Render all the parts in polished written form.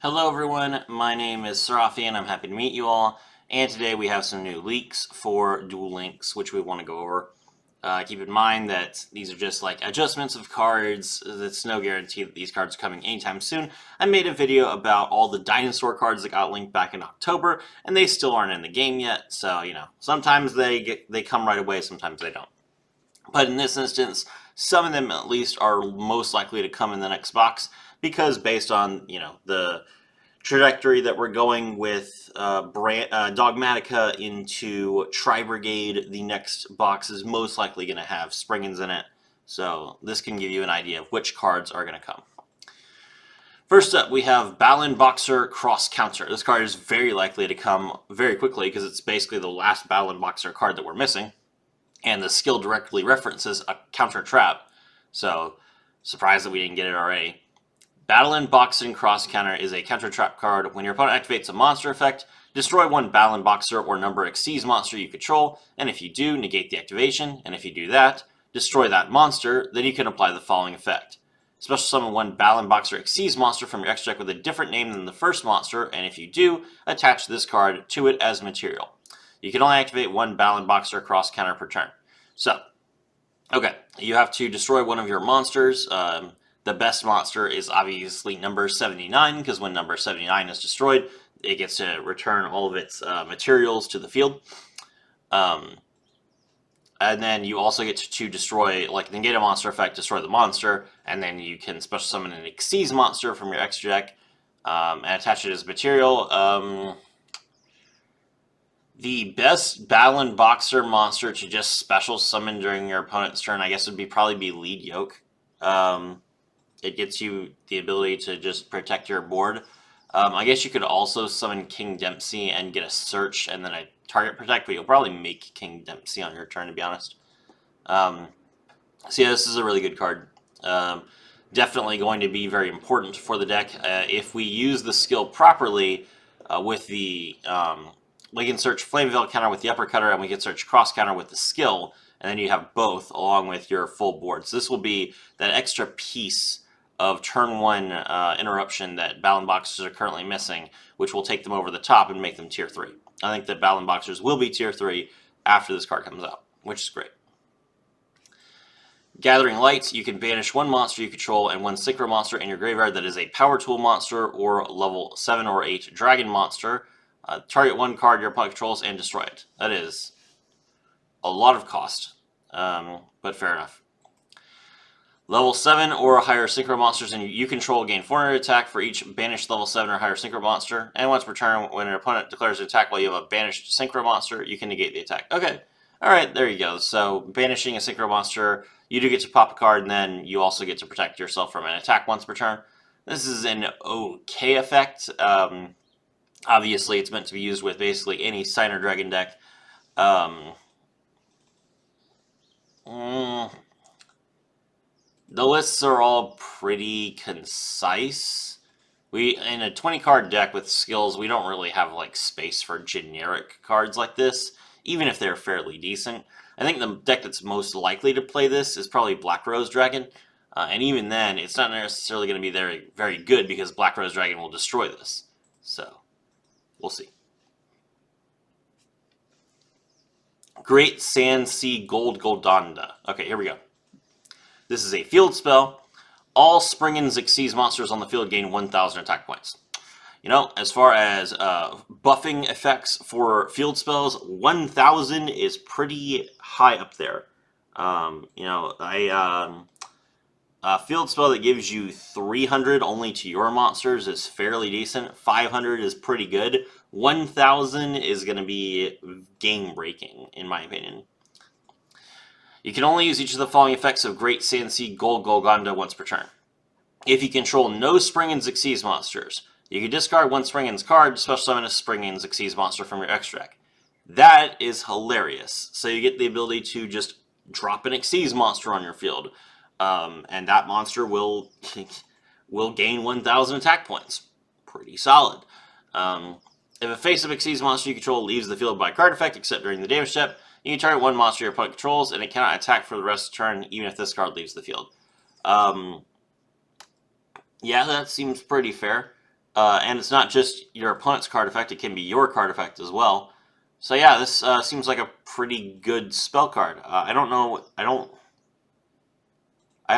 Hello everyone, my name is Sarafi and I'm happy to meet you all, and today we have some new leaks for Duel Links which we want to go over. Keep in mind that these are just like adjustments of cards. It's no guarantee that these cards are coming anytime soon. I made a video about all the dinosaur cards that got linked back in October, and they still aren't in the game yet, so sometimes they come right away, sometimes they don't. But in this instance, some of them at least are most likely to come in the next box, because based on the trajectory that we're going with Dogmatica into Tri-Brigade, the next box is most likely going to have Springans in it. So this can give you an idea of which cards are going to come. First up, we have Battlin Boxer Cross Counter. This card is very likely to come very quickly because it's basically the last Battlin Boxer card that we're missing. And the skill directly references a counter trap. So, surprised that we didn't get it already. Battlin Boxing Cross Counter is a counter trap card. When your opponent activates a monster effect, destroy one Battlin Boxer or number exceeds monster you control, and if you do, negate the activation, and if you do that, destroy that monster, then you can apply the following effect. Special summon one Battlin Boxer exceeds monster from your extra deck with a different name than the first monster, and if you do, attach this card to it as material. You can only activate one Battlin Boxer Cross Counter per turn. So, okay, you have to destroy one of your monsters. The best monster is obviously number 79, because when number 79 is destroyed, it gets to return all of its materials to the field. And then you also get to destroy, like, negate a monster effect, destroy the monster, and then you can special summon an Xyz monster from your extra deck and attach it as material. The best Battlin Boxer monster to just special summon during your opponent's turn, I guess, would probably be Lead Yoke. It gets you the ability to just protect your board. I guess you could also summon King Dempsey and get a search and then a target protect, but you'll probably make King Dempsey on your turn, to be honest. So yeah, this is a really good card. Definitely going to be very important for the deck. If we use the skill properly with the... we can search Flame Veil counter with the uppercutter, and we can search Cross counter with the skill, and then you have both along with your full board. So this will be that extra piece of turn 1 interruption that Battlin Boxers are currently missing, which will take them over the top and make them tier 3. I think that Battlin Boxers will be tier 3 after this card comes out, which is great. Gathering Light, you can banish one monster you control and one synchro monster in your graveyard that is a power tool monster or level 7 or 8 dragon monster. Target one card your opponent controls and destroy it. That is a lot of cost, but fair enough. Level 7 or higher synchro monsters and you control gain 400 attack for each banished level 7 or higher synchro monster, and once per turn, when an opponent declares an attack while you have a banished synchro monster, you can negate the attack. Okay, alright, there you go. So, banishing a synchro monster, you do get to pop a card, and then you also get to protect yourself from an attack once per turn. This is an okay effect. Obviously, it's meant to be used with basically any Signer Dragon deck. The lists are all pretty concise. In a 20-card deck with skills, we don't really have like space for generic cards like this, even if they're fairly decent. I think the deck that's most likely to play this is probably Black Rose Dragon, and even then, it's not necessarily going to be very, very good because Black Rose Dragon will destroy this. So, we'll see. Great Sand Sea Gold Goldonda. Okay, here we go. This is a field spell. All Springans Xyz monsters on the field gain 1,000 attack points. As far as buffing effects for field spells, 1,000 is pretty high up there. A field spell that gives you 300 only to your monsters is fairly decent. 500 is pretty good. 1,000 is going to be game-breaking, in my opinion. You can only use each of the following effects of Great Sand Sea Gold Golgonda once per turn. If you control no Springans Xyz monsters, you can discard one Springans card, special summon a Springans Xyz monster from your extra deck. That is hilarious. So you get the ability to just drop an Xyz monster on your field, and that monster will gain 1,000 attack points. Pretty solid. If a face-up Xyz monster you control leaves the field by card effect, except during the damage step, you can target one monster your opponent controls, and it cannot attack for the rest of the turn, even if this card leaves the field. Yeah, that seems pretty fair. and it's not just your opponent's card effect; it can be your card effect as well. So yeah, this seems like a pretty good spell card. I don't know. I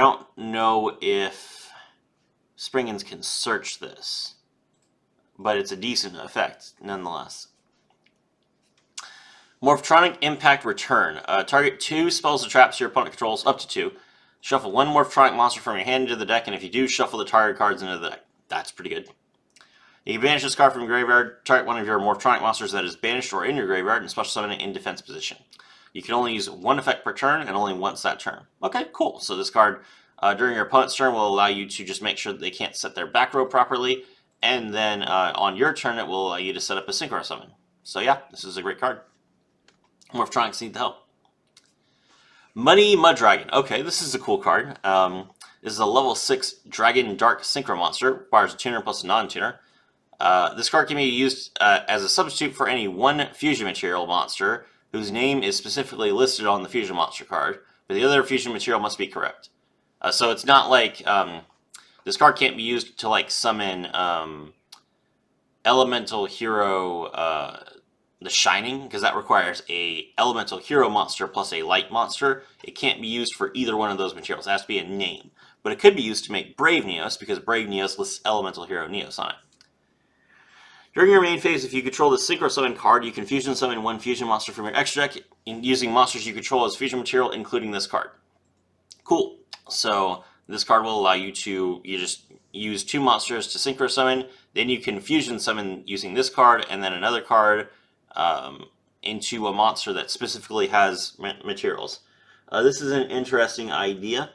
don't know if Springans can search this, but it's a decent effect nonetheless. Morphtronic Impact Return. Target 2 spells or traps your opponent controls, up to 2. Shuffle 1 Morphtronic monster from your hand into the deck, and if you do, shuffle the target cards into the deck. That's pretty good. You can banish this card from your graveyard, target one of your Morphtronic monsters that is banished or in your graveyard, and special summon it in defense position. You can only use one effect per turn, and only once that turn. Okay, cool. So this card, during your opponent's turn, will allow you to just make sure that they can't set their back row properly, and then on your turn, it will allow you to set up a synchro summon. So yeah, this is a great card. Morphtronics need the help. Muddy Muddragon. Okay, this is a cool card. This is a level 6 Dragon Dark Synchro monster. Requires a tuner plus a non-tuner. This card can be used as a substitute for any one fusion material monster whose name is specifically listed on the fusion monster card, but the other fusion material must be correct. So it's not like this card can't be used to like summon Elemental Hero The Shining, because that requires a Elemental Hero monster plus a Light monster. It can't be used for either one of those materials. It has to be a name. But it could be used to make Brave Neos, because Brave Neos lists Elemental Hero Neos on it. During your main phase, if you control the Synchro Summon card, you can fusion summon one fusion monster from your extra deck using monsters you control as fusion material, including this card. Cool. So this card will allow you to just use 2 monsters to Synchro Summon. Then you can fusion summon using this card and then another card into a monster that specifically has materials. This is an interesting idea.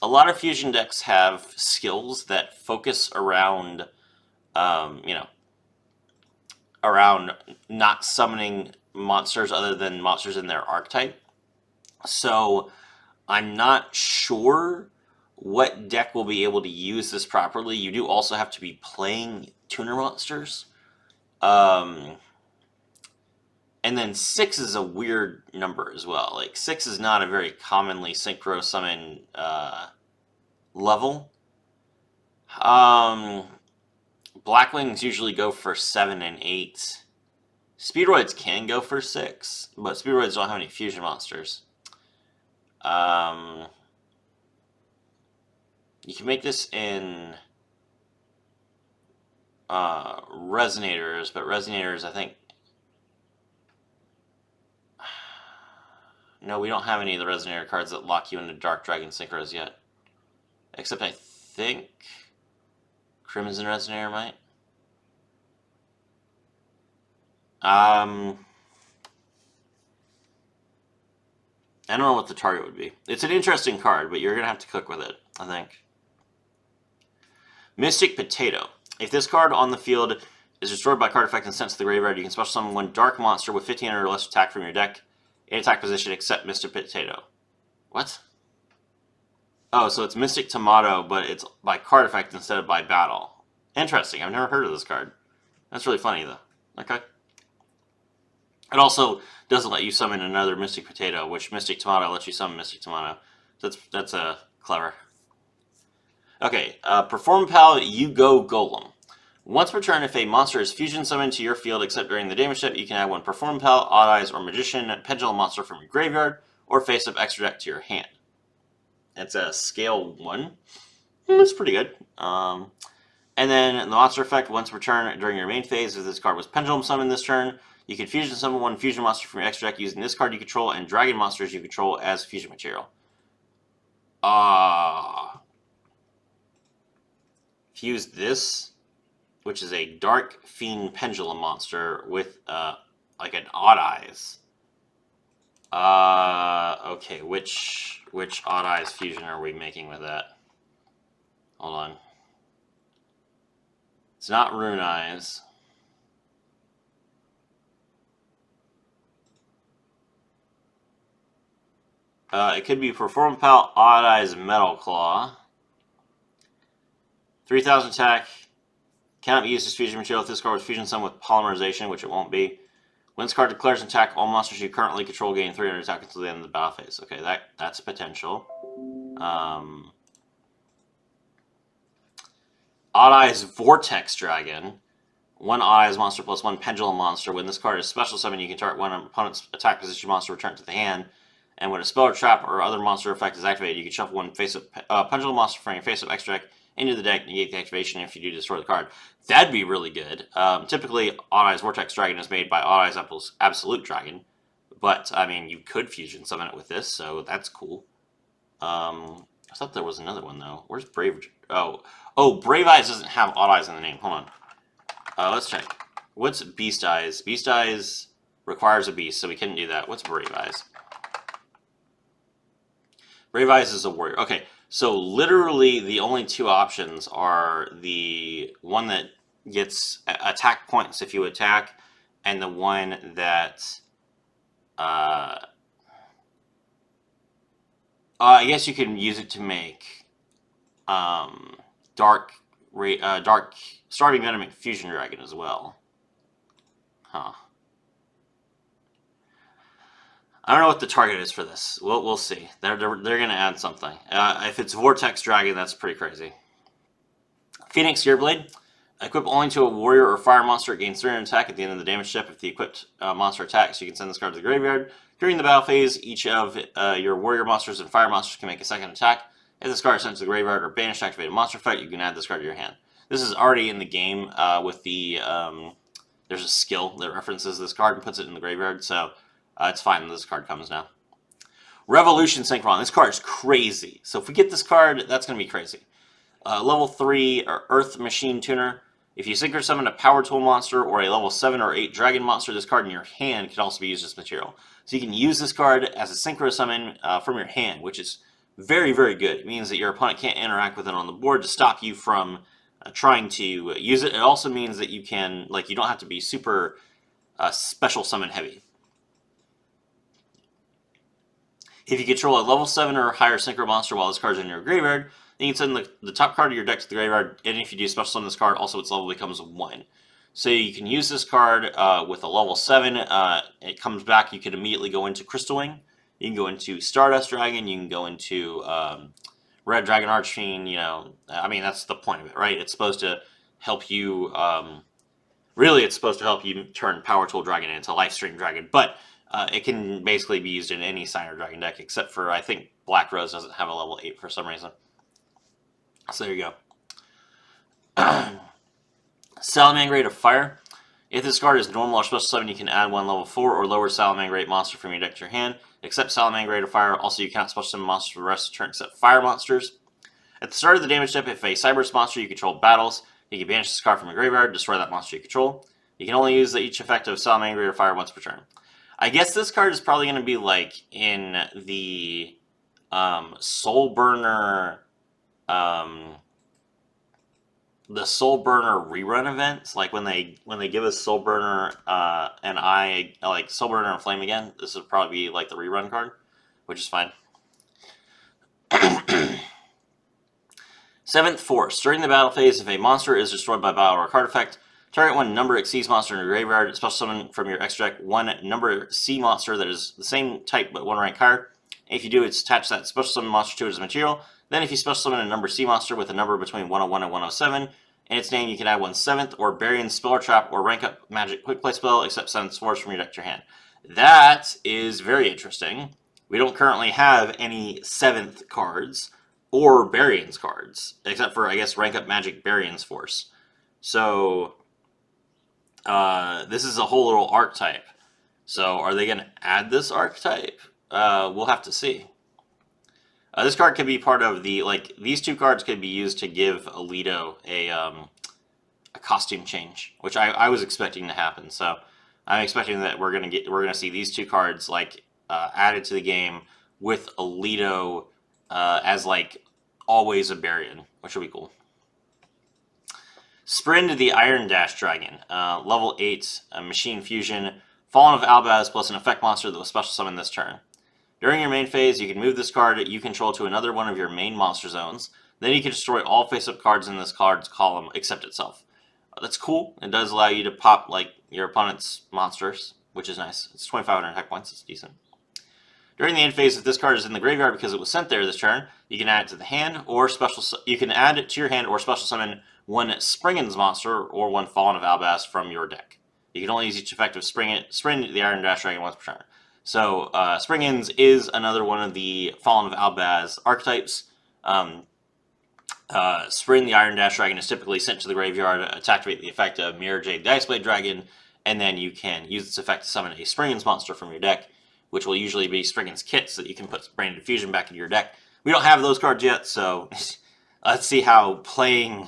A lot of fusion decks have skills that focus around, around not summoning monsters other than monsters in their archetype. So I'm not sure what deck will be able to use this properly. You do also have to be playing tuner monsters. And then 6 is a weird number as well. Like 6 is not a very commonly synchro summon level. Blackwings usually go for 7 and 8. Speedroids can go for 6, but Speedroids don't have any fusion monsters. You can make this in Resonators, but Resonators, I think... No, we don't have any of the Resonator cards that lock you into Dark Dragon Synchros yet. Except I think Crimson Resonator might. I don't know what the target would be. It's an interesting card, but you're going to have to cook with it, I think. Mystic Potato. If this card on the field is destroyed by card effect and sent to the graveyard, you can special summon one dark monster with 15 or less attack from your deck in attack position except Mystic Potato. What? Oh, so it's Mystic Tomato, but it's by card effect instead of by battle. Interesting. I've never heard of this card. That's really funny, though. Okay. It also doesn't let you summon another Mystic Potato, which Mystic Tomato lets you summon Mystic Tomato. That's clever. Okay, Perform Pal, You Go Golem. Once per turn, if a monster is fusion summoned to your field except during the damage step, you can add one Perform Pal, Odd Eyes, or Magician Pendulum monster from your graveyard, or face up extra deck to your hand. It's a scale 1. That's pretty good. And then the monster effect, once per turn during your main phase, if this card was Pendulum summoned this turn, you can fusion summon one fusion monster from your extra deck using this card you control and dragon monsters you control as fusion material. Fuse this, which is a Dark Fiend Pendulum monster with like an Odd Eyes. Okay, which Odd Eyes fusion are we making with that? Hold on. It's not Rune Eyes. It could be Perform Pal, Odd Eyes, Metal Claw. 3,000 attack. Cannot be used as fusion material if this card was fusion summoned with Polymerization, which it won't be. When this card declares an attack, all monsters you currently control gain 300 attack until the end of the battle phase. Okay, that's potential. Odd Eyes Vortex Dragon. One Odd Eyes monster plus one Pendulum monster. When this card is special summon, you can target one opponent's attack position monster, return it to the hand. And when a spell or trap or other monster effect is activated, you can shuffle one face-up Pendulum monster from your face-up extra deck into the deck, negate the activation. If you do, destroy the card. That'd be really good. Typically, Odd Eyes Vortex Dragon is made by Odd Eyes Absolute Dragon. But, I mean, you could fusion summon it with this, so that's cool. I thought there was another one, though. Where's Brave... Oh, Brave Eyes doesn't have Odd Eyes in the name. Hold on. Let's check. What's Beast Eyes? Beast Eyes requires a beast, so we couldn't do that. What's Brave Eyes? Brave Eyes is a warrior. Okay, so literally the only two options are the one that gets attack points if you attack, and the one that... I guess you can use it to make Dark Starving Venom Fusion Dragon as well. Huh. I don't know what the target is for this. We'll see. They're going to add something. If it's Vortex Dragon, that's pretty crazy. Phoenix Gearblade. Equip only to a warrior or fire monster. It gains 300 attack at the end of the damage step. If the equipped monster attacks, you can send this card to the graveyard. During the battle phase, each of your warrior monsters and fire monsters can make a second attack. If this card is sent to the graveyard or banished to activate a monster effect, you can add this card to your hand. This is already in the game with the... there's a skill that references this card and puts it in the graveyard, so it's fine when this card comes now. Revolution Synchron. This card is crazy. So if we get this card, that's going to be crazy. Level 3 Earth Machine Tuner. If you synchro summon a Power Tool monster or a level 7 or 8 Dragon monster, this card in your hand can also be used as material. So you can use this card as a synchro summon from your hand, which is very, very good. It means that your opponent can't interact with it on the board to stop you from trying to use it. It also means that you can, you don't have to be super special summon heavy. If you control a level 7 or higher synchro monster while this card is in your graveyard, then you can send the top card of your deck to the graveyard, and if you do special summon this card, also its level becomes 1. So you can use this card with a level 7. It comes back, you can immediately go into Crystal Wing. You can go into Stardust Dragon, you can go into Red Dragon Archfiend, I mean, that's the point of it, right? It's supposed to help you, really it's supposed to help you turn Power Tool Dragon into Lifestream Dragon, but it can basically be used in any Signer Dragon deck, except for, I think, Black Rose doesn't have a level 8 for some reason. So there you go. Salamangreat of Fire. If this card is normal or special summon, you can add one level 4 or lower Salamangreat monster from your deck to your hand, except Salamangreat of Fire. Also, you cannot special summon monsters for the rest of the turn except fire monsters. At the start of the damage step, if a Cyberse monster you control battles, you can banish this card from your graveyard, destroy that monster you control. You can only use each effect of Salamangreat of Fire once per turn. I guess this card is probably going to be in the Soul Burner... the Soul Burner rerun events, when they give us Soul Burner and Soul Burner and Flame again, this would probably be the rerun card, which is fine. 7th Force. During the battle phase, if a monster is destroyed by battle or card effect, target one number exceeds monster in your graveyard, special summon from your extra deck one number C monster that is the same type but one rank higher. If you do, it's attach that special summon monster to it as material. Then if you special summon a number C monster with a number between 101 and 107, in its name you can add one 7th or Burying Spell or Trap or rank up magic quick play spell except 7th Force from your deck to your hand. That is very interesting. We don't currently have any 7th cards or Burying's cards, except for, I guess, rank up magic Burying's Force. So, this is a whole little archetype. So, are they going to add this archetype? We'll have to see. This card could be part of the, these two cards could be used to give Alito a costume change, which I was expecting to happen. So I'm expecting that we're gonna see these two cards added to the game with Alito as always a Baryon, which will be cool. Sprint the Iron Dash Dragon, level 8 Machine Fusion, Fallen of Albaz plus an effect monster that was special summoned this turn. During your main phase, you can move this card you control to another one of your main monster zones. Then you can destroy all face-up cards in this card's column except itself. That's cool. It does allow you to pop your opponent's monsters, which is nice. It's 2,500 attack points. It's decent. During the end phase, if this card is in the graveyard because it was sent there this turn, you can add it to the hand or you can add it to your hand or special summon one Springans monster or one Fallen of Albaz from your deck. You can only use each effect of Spring the Iron Dash Dragon once per turn. So Springans is another one of the Fallen of Albaz archetypes. Spring the Iron Dash Dragon is typically sent to the graveyard to activate the effect of Mirror Jade Dice Blade Dragon, and then you can use its effect to summon a Springans monster from your deck, which will usually be Springans kits that you can put Branded Fusion back into your deck. We don't have those cards yet, so let's see how playing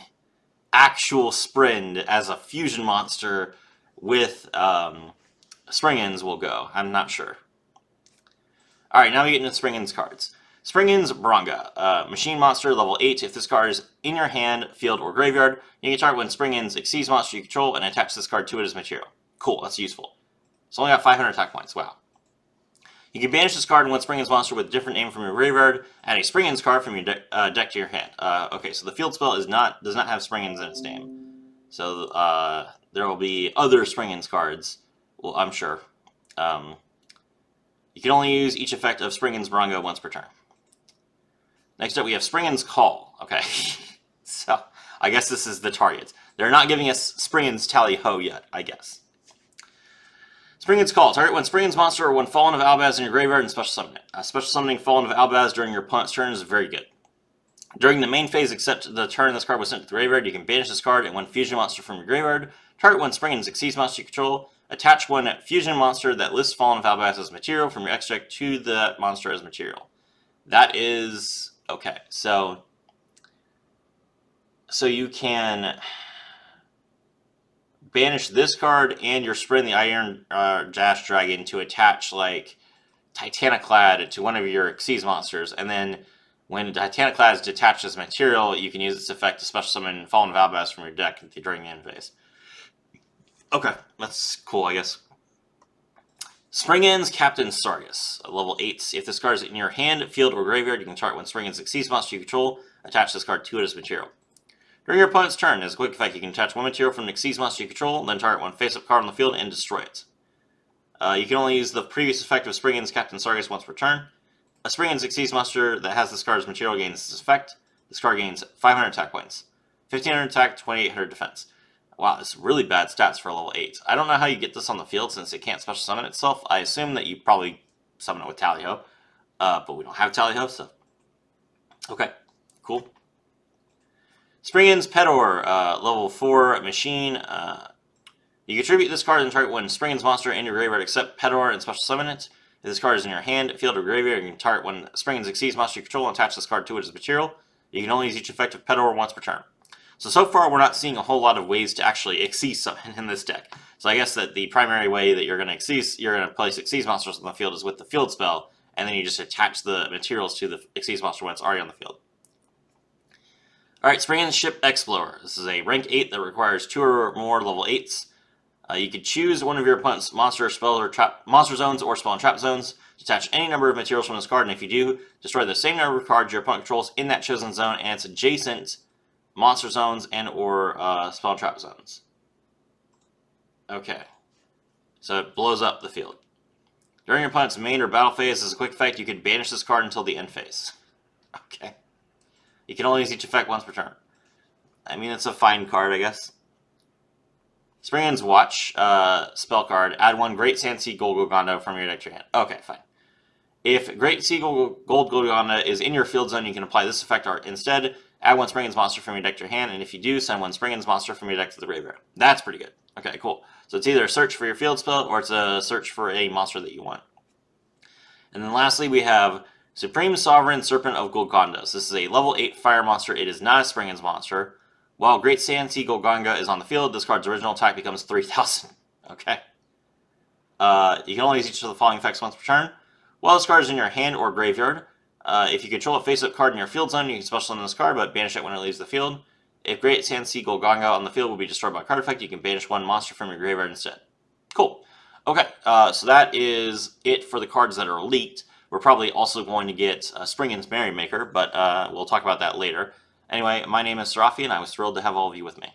actual Spring as a fusion monster with Springans will go. I'm not sure. Alright, now we get into Springans cards. Springans Baranga, machine monster, level 8. If this card is in your hand, field, or graveyard, you can target one Springans Exceeds monster you control and attach this card to it as material. Cool, that's useful. It's only got 500 attack points, wow. You can banish this card and one Springans monster with a different name from your graveyard, add a Springans card from your deck to your hand. Okay, so the field spell does not have Springans in its name. So there will be other Springans cards, well, I'm sure. You can only use each effect of Springans Baranga once per turn. Next up, we have Springans Call. Okay, so I guess this is the target. They're not giving us Springans Tally Ho yet, I guess. Springans Call. Target one Springans monster or one Fallen of Albaz in your graveyard and special summon it. Special summoning Fallen of Albaz during your opponent's turn is very good. During the main phase, except the turn this card was sent to the graveyard, you can banish this card and one fusion monster from your graveyard. Target one Springans Exceeds monster you control. Attach one fusion monster that lists Fallen of Albaz as material from your extract to the monster as material. That is okay. So you can banish this card and your Spring the Iron Dash Dragon to attach like Titaniclad to one of your Exceeds monsters, and then when Titaniclad is detached as material, you can use its effect to special summon Fallen of Albaz from your deck during the end phase. Okay, that's cool, I guess. Springans Captain Sargus, level 8. If this card is in your hand, field, or graveyard, you can target one Springans Exceeds monster you control, attach this card to it as material. During your opponent's turn, as a quick effect, you can attach one material from an Exceeds monster you control, then target one face-up card on the field and destroy it. You can only use the previous effect of Springans Captain Sargus once per turn. A Springans Exceeds monster that has this card as material gains this effect. This card gains 500 attack points, 1500 attack, 2800 defense. Wow, this is really bad stats for level 8. I don't know how you get this on the field since it can't special summon itself. I assume that you probably summon it with Tally-Ho, but we don't have Tally-Ho, so... Okay, cool. Springans Pedor, level 4 machine. You can tribute this card and target one Springans monster in your graveyard except Pedor and special summon it. If this card is in your hand, field, or graveyard, you can target one Springans Exceeds monster you control and attach this card to it as material. You can only use each effect of Pedor once per turn. So far, we're not seeing a whole lot of ways to actually Exceeds summon in this deck. So I guess that the primary way that you're going to place Exceeds monsters on the field is with the field spell, and then you just attach the materials to the Exceeds monster when it's already on the field. Alright, Springans Ship Explorer. This is a rank 8 that requires 2 or more level 8s. You can choose one of your opponent's monster zones or spell and trap zones to attach any number of materials from this card, and if you do, destroy the same number of cards your opponent controls in that chosen zone and its adjacent monster zones and or spell and trap zones. Okay. So it blows up the field. During your opponent's main or battle phase, as a quick effect, you can banish this card until the end phase. Okay. You can only use each effect once per turn. I mean, it's a fine card, I guess. Springans Watch, spell card. Add one Great Sand Sea Gold Golgonda from your deck to your hand. Okay, fine. If Great Sea Gold Golgonda is in your field zone, you can apply this effect art instead. Add one Springans monster from your deck to your hand, and if you do, send one Springans monster from your deck to the graveyard. That's pretty good. Okay, cool. So it's either a search for your field spell, or it's a search for a monster that you want. And then lastly, we have Supreme Sovereign Serpent of Golgondas. This is a level 8 fire monster. It is not a Springans monster. While Great Sand Sea Golgonda is on the field, this card's original attack becomes 3,000. Okay. You can only use each of the following effects once per turn. While this card is in your hand or graveyard, if you control a face-up card in your field zone, you can special summon this card, but banish it when it leaves the field. If Great Sand Sea Golgonda on the field will be destroyed by a card effect, you can banish one monster from your graveyard instead. Cool. Okay, so that is it for the cards that are leaked. We're probably also going to get Springans Merrymaker, but we'll talk about that later. Anyway, my name is Serafi, and I was thrilled to have all of you with me.